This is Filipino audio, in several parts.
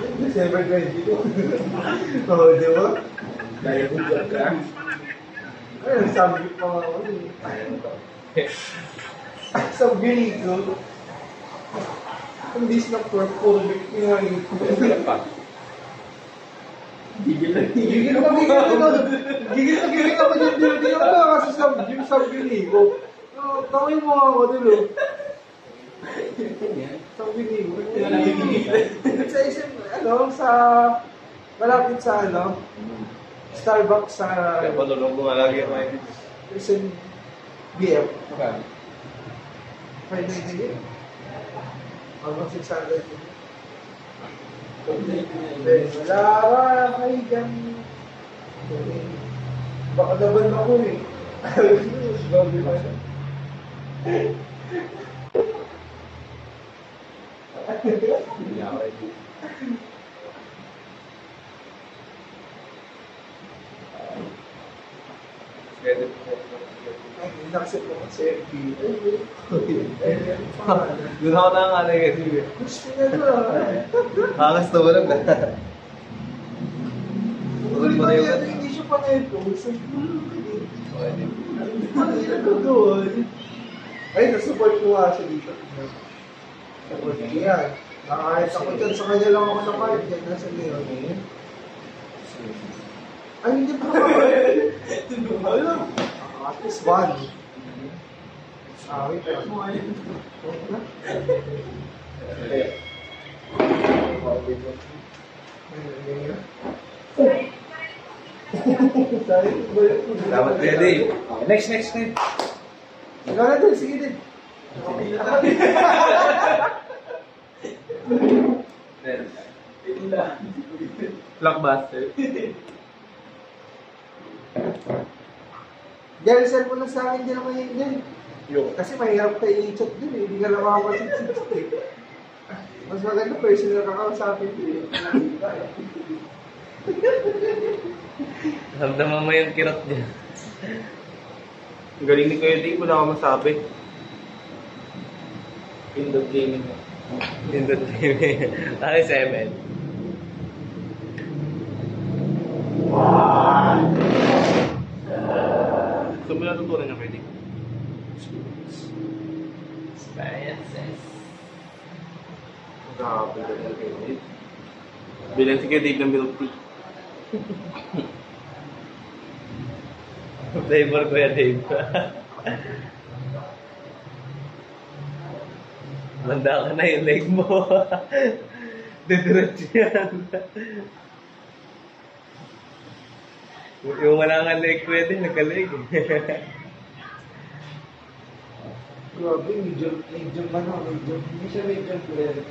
December 22. Oo, di ba? Dahil hujat ka. Ayun, sabi ko ako. Sabi ko, kung dis na puro bikini Pa. Gigil na gigil ako dyan dito. Di ako na kasi sabi ko. Tawin mo ako dito. Sabi ko. Sa isip, sa malapit sa Starbucks sa Kaya patulong ko nga lagi ako ngayon. Prison BF. Okay. 590 hanggang 600. Wala ka kayo dyan. Baka laban ako eh. Babi ba siya? Hindi ako ready. Pwede po. Inaccept ko kasi FB. Doon ako na nga kasi. Gusto na ba? Angas na wala ba? Uli pa yan, hindi siya pa na-post. Ay, nasupport ko nga siya dito. Support ko yan. Nakakahit ako dyan. Sa kanya lang ako nakahit yan. Nasa ngayon. Ay, hindi pa ako. Alam. At least one. Wait. Dapat ready. Next. Ikaw na din, sige din. Blockbuster. Dahil cellphone na sa akin, hindi naman yun din. Kasi mahirap kayo i-chat din eh. Hindi ka lang makapasip-sip eh. Mas maganda personal ka sa akin din eh. Ramdaman mo yung kirot niya. Ang galing ni Kuya Dave, wala akong masabi. Pindot gaming. Pindot gaming. Ay, 7. So, mo natutunan niya, Kuya Dave? Experiences. Grabe ka na, Kuya Dave. Bilang si Kuya Dave ng milk tea. Flavor ko yan, Dave. Manda ka na yung leg mo. Didiretso yan. Yung wala nga leg pwede, nagka-leg. Grabe, medium ano, medium. Hindi siya medium player.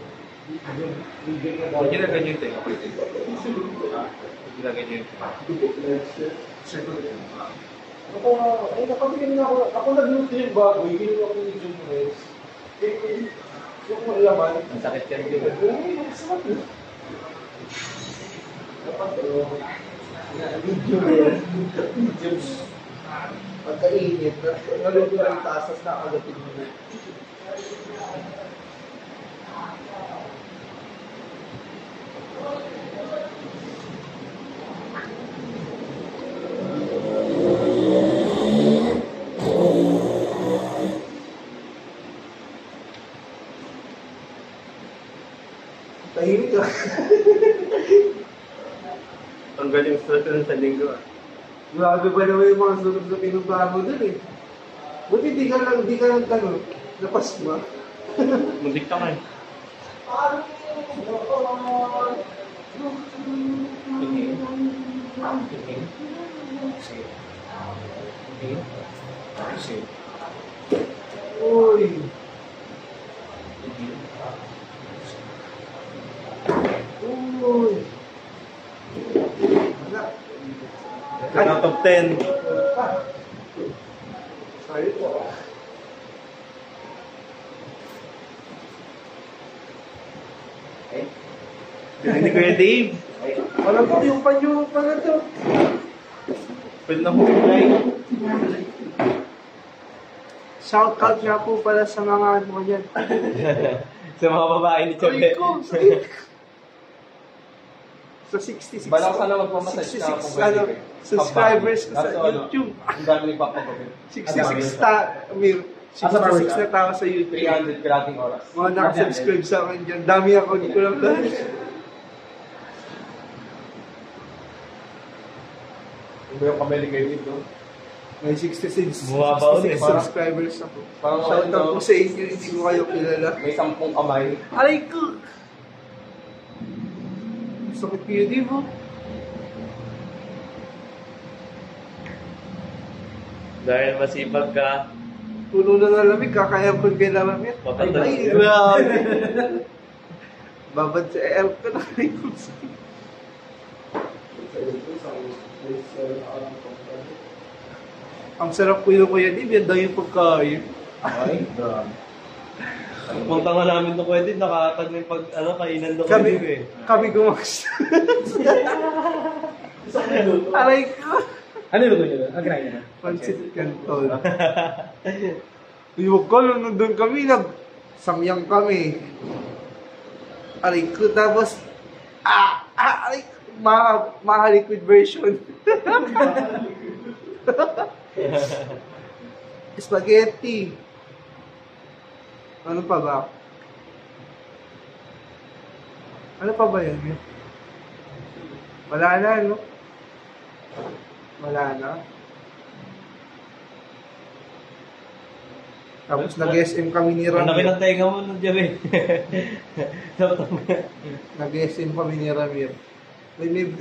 Medium na daw. Hindi na ganyan tayo. Hindi na ganyan. Ay, nakabigyan na ako. Ako nag-loot yung baboy, ginawa ko yung medium player. Yung laman. Ang sakit yan, di ba? Dapat medium yan. Medium. Pagkainit, naluto na yung tasas na kagatin mo. Tahimik ka. Ang galing sa linggo. Grabe ba naman yung mga sunod na pinubahan mo dun eh. Buti di ka lang napasma. Mundik ka nga eh. Uy. Uy. Out of 10. Sorry po. Hindi ko yung Dave. Alam ko yung panyo pala to. Pwede na humigay. Shout out nga po pala sa mga ano yan. Sa mga babae ni Chabe. Ay ko, sakit. Sa 66 Balang sana magpamassage na 66 kung pwede ano, kayo. subscribers ko sa Kaso ano, YouTube. Ang dami nagpapagpapit. 66 Mir. 66 na tao sa YouTube. 300 kalating oras. Mga nakasubscribe sa akin dyan. Dami ako, hindi ko lang dahil. Ano ba yung kamali kayo dito? May 66 Bumaba ulit. subscribers ako. Parang Shout out ano, po sa inyo, hindi ko kayo kilala. may 10 kamay. Aray ko! Sakit kayo, di mo? Dahil masipag ka, Puno na ng lamig, kakaya ko kayo na lamig. Papatay. Ay, grabe! Babad sa air ko na rin ko sa Ang sarap ko yung kuya Dib, yan daw yung pagkain. Ay, grabe. punta nga namin doon pwede, nakakatag na yung pag, kainan doon Kami, pwede eh. kami gumagas. Aray ko! Ano yung luto nyo doon? Ang kinain nyo? Pansit Canton. Yung ko, nung nandun kami, samyang kami. Aray ko, tapos, aray ko, liquid version. Spaghetti. Ano pa ba? Ano pa ba yan? Wala na, no? Wala na. Tapos nag-SM kami ni Ang laki Ramir. ng tenga mo nun dyan eh. Nag-SM kami ni Ramir.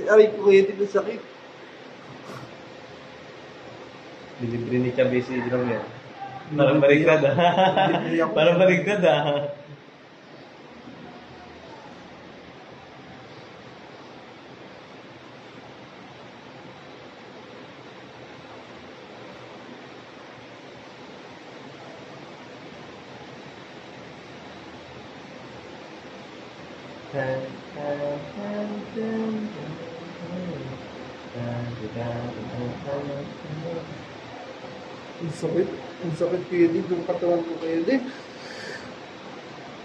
Aray ko kayo dito sakit. Dilibre ni Chabi si Jerome yan. Parang baligtad ah. Dilibre ako. Parang baligtad ah. Ang sakit kayo din, yung katawan ko kayo din.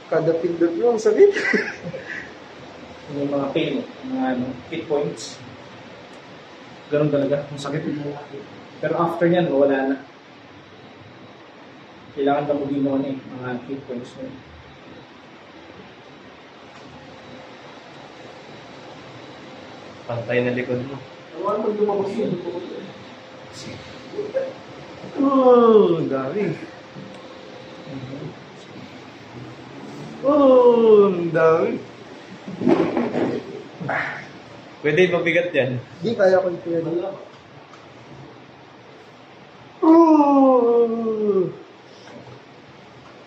Kada pindot mo, ang sakit. Yung mga pain, mga hit points. Ganun talaga, ang sakit. Pero after nyan, wala na. Kailangan damugin mo mga hit points mo. Pantay na likod mo. Ano mo lumabas yun? Oh, ang dami. Oh, ang dami. Pwede mabigat yan. Di kaya ko ito yan. Oh!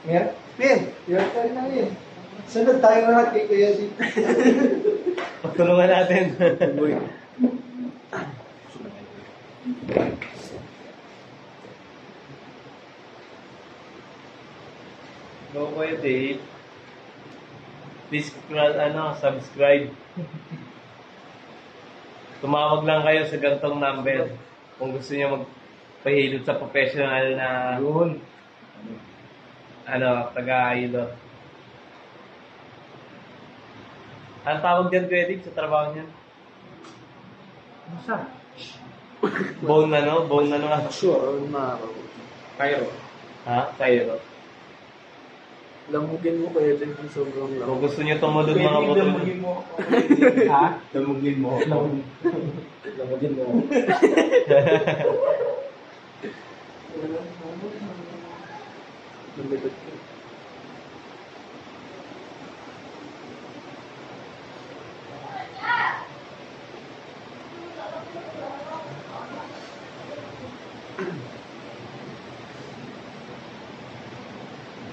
Mer? Mer, yan tayo na yan. Sunod tayo lahat kay Kuya Dip. Pagtulungan natin. No pwede. Please, subscribe. Tumawag lang kayo sa gantong number kung gusto niyo magpahilot sa professional na Yun. taga-hilot. Ang tawag dyan, Kuya sa trabaho niyan? Ano siya? Bone nga. Sure, maro. Cairo. Ha? Cairo. Lamugin mo Kuya Dip kung sobrang Kung lamog. gusto niyo tumulog mga motor. mo. Ha? Damugin mo. Lamugin mo. Nandito ko.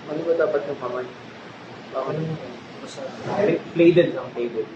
Ano ba dapat yung kamay? Bakit? Plated lang, plated.